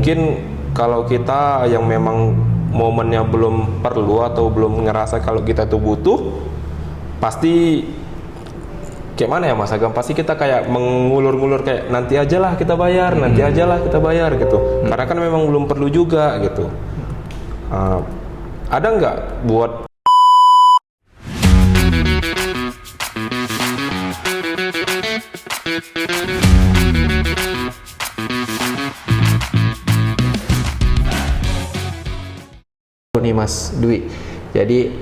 Mungkin kalau kita yang memang momennya belum perlu atau belum ngerasa kalau kita tuh butuh, pasti kayak mana ya Mas Agam, pasti kita kayak mengulur-ngulur kayak nanti aja lah kita bayar, nanti aja lah kita bayar gitu. Karena kan memang belum perlu juga gitu. Ada nggak buat nih Mas Dwi, jadi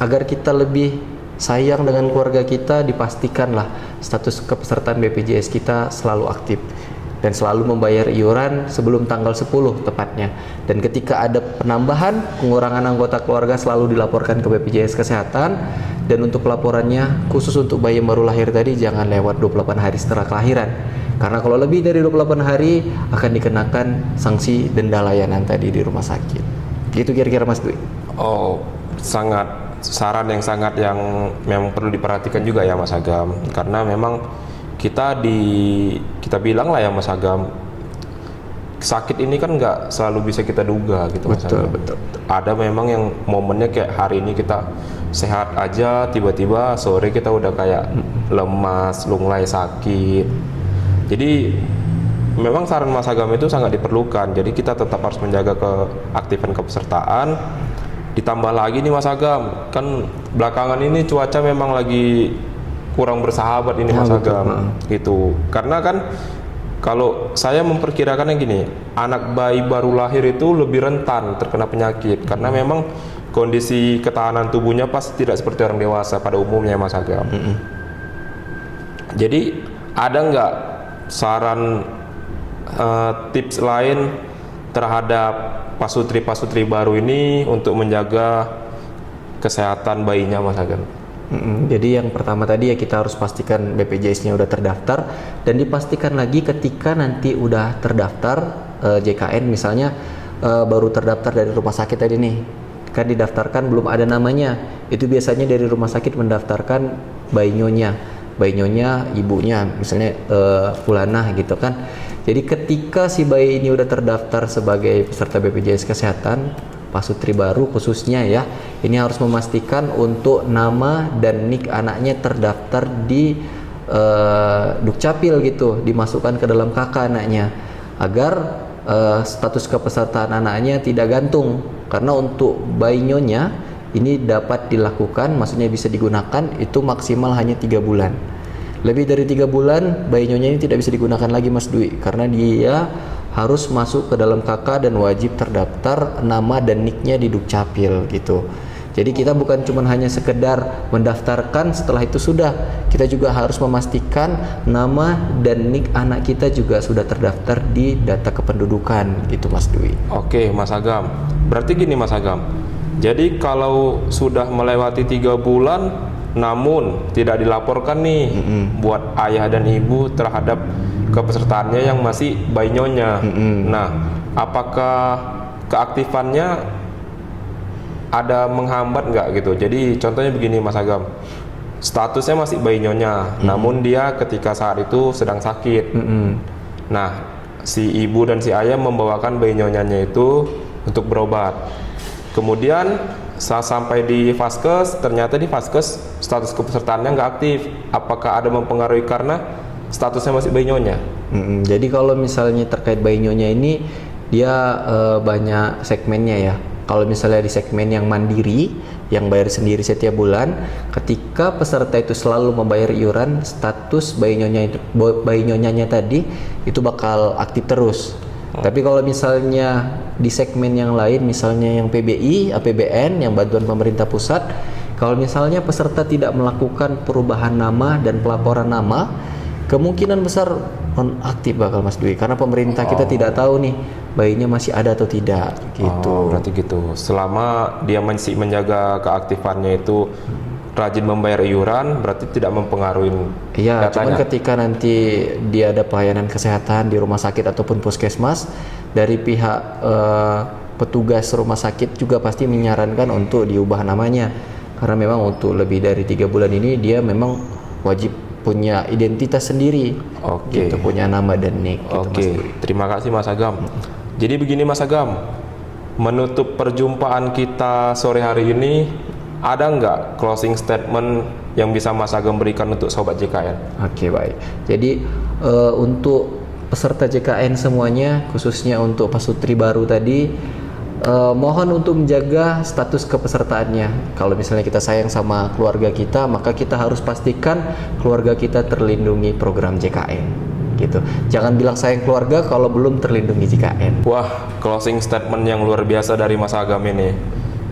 agar kita lebih sayang dengan keluarga kita, dipastikanlah status kepesertaan BPJS kita selalu aktif dan selalu membayar iuran sebelum tanggal 10 tepatnya. Dan ketika ada penambahan pengurangan anggota keluarga selalu dilaporkan ke BPJS Kesehatan. Dan untuk pelaporannya khusus untuk bayi yang baru lahir tadi jangan lewat 28 hari setelah kelahiran, karena kalau lebih dari 28 hari akan dikenakan sanksi denda layanan tadi di rumah sakit. Gitu kira-kira Mas Dwi. Oh, sangat saran yang sangat yang memang perlu diperhatikan juga ya Mas Agam, karena memang kita bilang lah ya Mas Agam, sakit ini kan nggak selalu bisa kita duga gitu Mas Agam. Betul. Ada memang yang momennya kayak hari ini kita sehat aja, tiba-tiba sore kita udah kayak lemas, lunglai, sakit. Jadi memang saran Mas Agam itu sangat diperlukan. Jadi kita tetap harus menjaga keaktifan kepesertaan. Ditambah lagi nih Mas Agam, kan belakangan ini cuaca memang lagi kurang bersahabat ini Mas Agam. Gitu. Karena kan kalau saya memperkirakannya gini, anak bayi baru lahir itu lebih rentan terkena penyakit karena memang kondisi ketahanan tubuhnya pasti tidak seperti orang dewasa pada umumnya Mas Agam. Jadi ada nggak saran tips lain terhadap pasutri baru ini untuk menjaga kesehatan bayinya Mas Agam? Jadi yang pertama tadi ya kita harus pastikan BPJS-nya udah terdaftar, dan dipastikan lagi ketika nanti udah terdaftar JKN misalnya baru terdaftar dari rumah sakit tadi nih, kan didaftarkan belum ada namanya, itu biasanya dari rumah sakit mendaftarkan bayi nyonya ibunya misalnya Fulanah gitu kan. Jadi ketika si bayi ini udah terdaftar sebagai peserta BPJS Kesehatan, pasutri baru khususnya ya, ini harus memastikan untuk nama dan nik anaknya terdaftar di Dukcapil gitu, dimasukkan ke dalam KK anaknya, agar status kepesertaan anaknya tidak gantung. Karena untuk bayi nyonya ini dapat dilakukan, maksudnya bisa digunakan itu maksimal hanya 3 bulan. Lebih dari 3 bulan bayi nyonya ini tidak bisa digunakan lagi Mas Dwi, karena dia harus masuk ke dalam KK dan wajib terdaftar nama dan niknya di Dukcapil gitu. Jadi kita bukan cuma hanya sekedar mendaftarkan, setelah itu sudah, kita juga harus memastikan nama dan nik anak kita juga sudah terdaftar di data kependudukan gitu Mas Dwi. Oke Mas Agam, berarti gini Mas Agam, jadi kalau sudah melewati 3 bulan namun tidak dilaporkan nih buat ayah dan ibu terhadap kepesertaannya yang masih bayi nyonya. Nah, apakah keaktifannya ada menghambat nggak gitu? Jadi contohnya begini Mas Agam, statusnya masih bayi nyonya, namun dia ketika saat itu sedang sakit. Nah, si ibu dan si ayah membawakan bayi nyonyanya itu untuk berobat. Kemudian saat sampai di Vaskes, ternyata di Vaskes status kepesertaannya nggak aktif. Apakah ada mempengaruhi karena statusnya masih bayi nyonya? Jadi kalau misalnya terkait bayi nyonya ini dia banyak segmennya ya. Kalau misalnya di segmen yang mandiri, yang bayar sendiri setiap bulan, ketika peserta itu selalu membayar iuran, status bayi nyonyanya tadi itu bakal aktif terus. Tapi kalau misalnya di segmen yang lain, misalnya yang PBI, APBN, yang bantuan pemerintah pusat, kalau misalnya peserta tidak melakukan perubahan nama dan pelaporan nama, kemungkinan besar nonaktif bakal Mas Dwi, karena pemerintah kita tidak tahu nih bayinya masih ada atau tidak gitu. Berarti gitu. Selama dia masih menjaga keaktifannya itu rajin membayar iuran, berarti tidak mempengaruhi Iya, datanya. cuman ketika nanti dia ada pelayanan kesehatan di rumah sakit ataupun puskesmas, dari pihak petugas rumah sakit juga pasti menyarankan untuk diubah namanya, karena memang untuk lebih dari 3 bulan ini dia memang wajib punya identitas sendiri. Oke. Gitu, punya nama dan nick gitu, Mas Oke, Dwi. terima kasih Mas Agam. Jadi begini Mas Agam, menutup perjumpaan kita sore hari ini, ada nggak closing statement yang bisa Mas Agam berikan untuk Sobat JKN? Oke, baik. Jadi untuk peserta JKN semuanya, khususnya untuk pasutri baru tadi, mohon untuk menjaga status kepesertaannya. Kalau misalnya kita sayang sama keluarga kita, maka kita harus pastikan keluarga kita terlindungi program JKN. Gitu. Jangan bilang sayang keluarga kalau belum terlindungi JKN. Wah, closing statement yang luar biasa dari Mas Agam ini.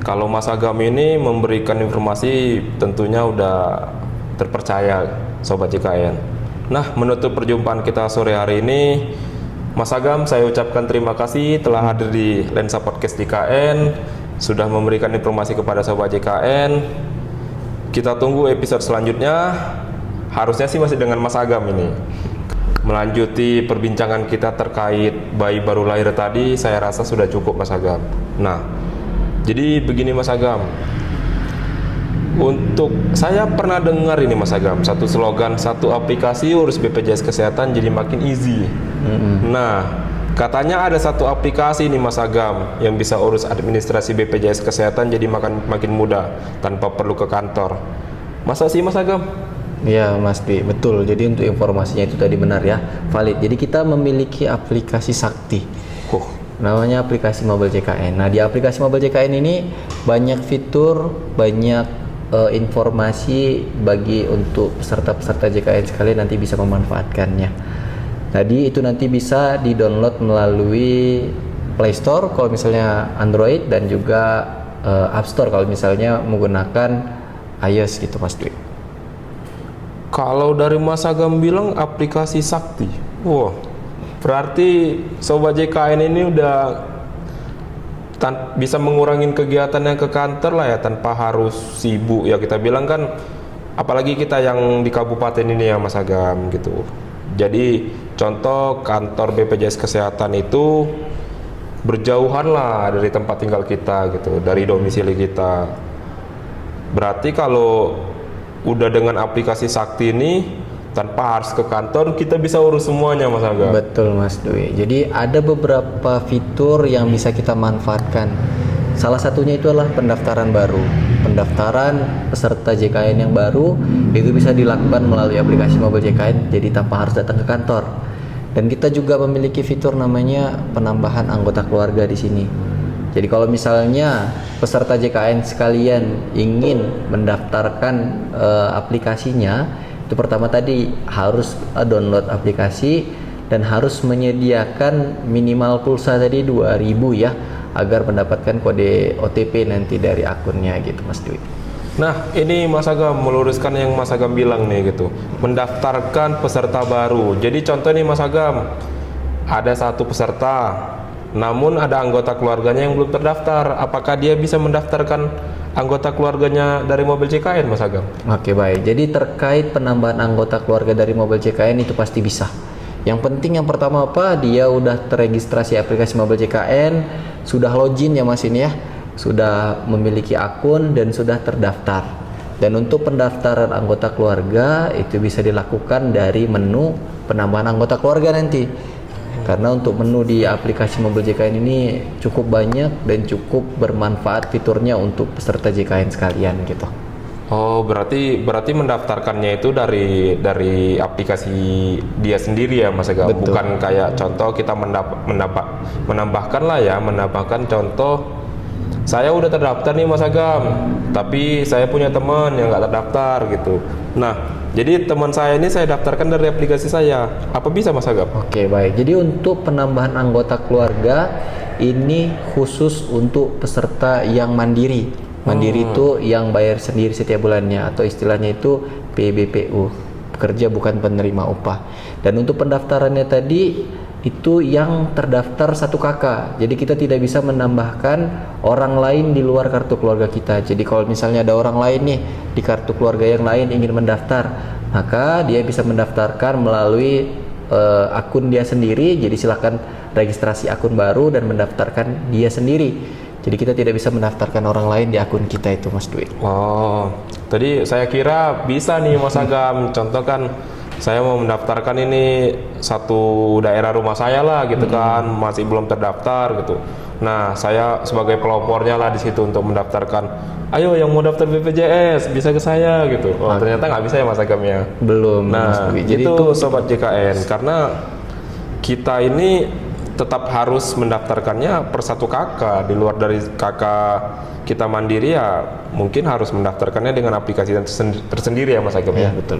Kalau Mas Agam ini memberikan informasi tentunya udah terpercaya Sobat JKN. Nah, menutup perjumpaan kita sore hari ini, Mas Agam, saya ucapkan terima kasih telah hadir di Lensa Podcast JKN, sudah memberikan informasi kepada Sobat JKN. Kita tunggu episode selanjutnya, harusnya sih masih dengan Mas Agam ini. Melanjuti perbincangan kita terkait bayi baru lahir tadi, saya rasa sudah cukup Mas Agam. Nah, jadi begini Mas Agam, untuk saya pernah dengar ini Mas Agam, satu slogan, satu aplikasi urus BPJS Kesehatan jadi makin easy. Nah, katanya ada satu aplikasi nih Mas Agam yang bisa urus administrasi BPJS Kesehatan jadi makin mudah tanpa perlu ke kantor. Masa sih Mas Agam? Ya Mas Dwi, betul. Jadi untuk informasinya itu tadi benar ya, valid. Jadi kita memiliki aplikasi Sakti. Namanya aplikasi Mobile JKN. Nah, di aplikasi Mobile JKN ini banyak fitur, banyak informasi bagi untuk peserta-peserta JKN sekalian nanti bisa memanfaatkannya. Tadi itu nanti bisa di-download melalui Play Store kalau misalnya Android dan juga App Store kalau misalnya menggunakan iOS gitu Mas Dwi. Kalau dari Mas Agam bilang aplikasi Sakti, wah, berarti Sobat JKN ini udah bisa mengurangi kegiatan yang ke kantor lah ya, tanpa harus sibuk ya kita bilang kan, apalagi kita yang di kabupaten ini ya Mas Agam gitu. Jadi contoh kantor BPJS Kesehatan itu berjauhan lah dari tempat tinggal kita gitu, dari domisili kita. Berarti kalau udah dengan aplikasi Sakti ini tanpa harus ke kantor, kita bisa urus semuanya Mas Agam. Betul Mas Dwi. Jadi ada beberapa fitur yang bisa kita manfaatkan. Salah satunya itu adalah pendaftaran baru. Pendaftaran peserta JKN yang baru itu bisa dilakukan melalui aplikasi Mobile JKN, jadi tanpa harus datang ke kantor. Dan kita juga memiliki fitur namanya penambahan anggota keluarga di sini. Jadi kalau misalnya peserta JKN sekalian ingin mendaftarkan aplikasinya, itu pertama tadi harus download aplikasi dan harus menyediakan minimal pulsa tadi 2.000 ya, agar mendapatkan kode OTP nanti dari akunnya gitu Mas Dwi. Nah, ini Mas Agam meluruskan yang Mas Agam bilang nih gitu, mendaftarkan peserta baru. Jadi contoh nih Mas Agam, ada satu peserta, namun ada anggota keluarganya yang belum terdaftar. Apakah dia bisa mendaftarkan anggota keluarganya dari Mobile JKN Mas Agam? Oke, baik. Jadi terkait penambahan anggota keluarga dari Mobile JKN itu pasti bisa. Yang penting yang pertama apa? Dia udah terregistrasi aplikasi Mobile JKN, sudah login ya Mas ini ya, sudah memiliki akun dan sudah terdaftar. Dan untuk pendaftaran anggota keluarga itu bisa dilakukan dari menu penambahan anggota keluarga nanti. Karena untuk menu di aplikasi Mobile JKN ini cukup banyak dan cukup bermanfaat fiturnya untuk peserta JKN sekalian gitu. Oh, berarti mendaftarkannya itu dari aplikasi dia sendiri ya Mas Agam. Betul. Bukan kayak contoh kita menambahkan lah ya, menambahkan contoh saya udah terdaftar nih Mas Agam, tapi saya punya teman yang nggak terdaftar gitu. Nah, jadi teman saya ini saya daftarkan dari aplikasi saya. Apa bisa Mas Agam? Oke, baik. Jadi untuk penambahan anggota keluarga ini khusus untuk peserta yang mandiri. Mandiri itu yang bayar sendiri setiap bulannya, atau istilahnya itu PBPU, pekerja bukan penerima upah. Dan untuk pendaftarannya tadi itu yang terdaftar satu kakak. Jadi kita tidak bisa menambahkan orang lain di luar kartu keluarga kita. Jadi kalau misalnya ada orang lain nih di kartu keluarga yang lain ingin mendaftar, maka dia bisa mendaftarkan melalui akun dia sendiri. Jadi silakan registrasi akun baru dan mendaftarkan dia sendiri. Jadi kita tidak bisa mendaftarkan orang lain di akun kita itu Mas Dwi. Oh, Tadi saya kira bisa nih Mas Agam. Contoh kan saya mau mendaftarkan ini satu daerah rumah saya lah gitu kan, masih belum terdaftar gitu. Nah, saya sebagai pelopornya lah di situ untuk mendaftarkan. Ayo yang mau daftar BPJS bisa ke saya gitu. Oh, ternyata nggak bisa ya Mas Agam ya. Belum. Mas Nah, Bobi. Jadi itu sobat JKN karena kita ini tetap harus mendaftarkannya per satu KK. Di luar dari KK kita mandiri ya mungkin harus mendaftarkannya dengan aplikasi tersendiri ya Mas Agam ya. betul.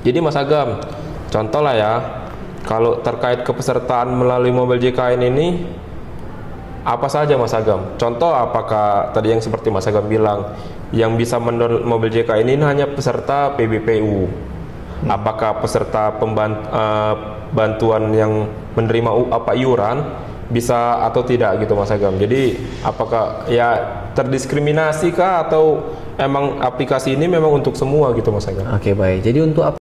Jadi Mas Agam, contoh lah ya, kalau terkait kepesertaan melalui mobil JKN ini apa saja Mas Agam? Contoh apakah tadi yang seperti Mas Agam bilang yang bisa mendownload mobil JKN ini hanya peserta PBPU? Apakah peserta bantuan yang menerima iuran bisa atau tidak gitu Mas Agam? Jadi apakah ya terdiskriminasi kah atau emang aplikasi ini memang untuk semua gitu Mas Agam? Oke, baik. Jadi untuk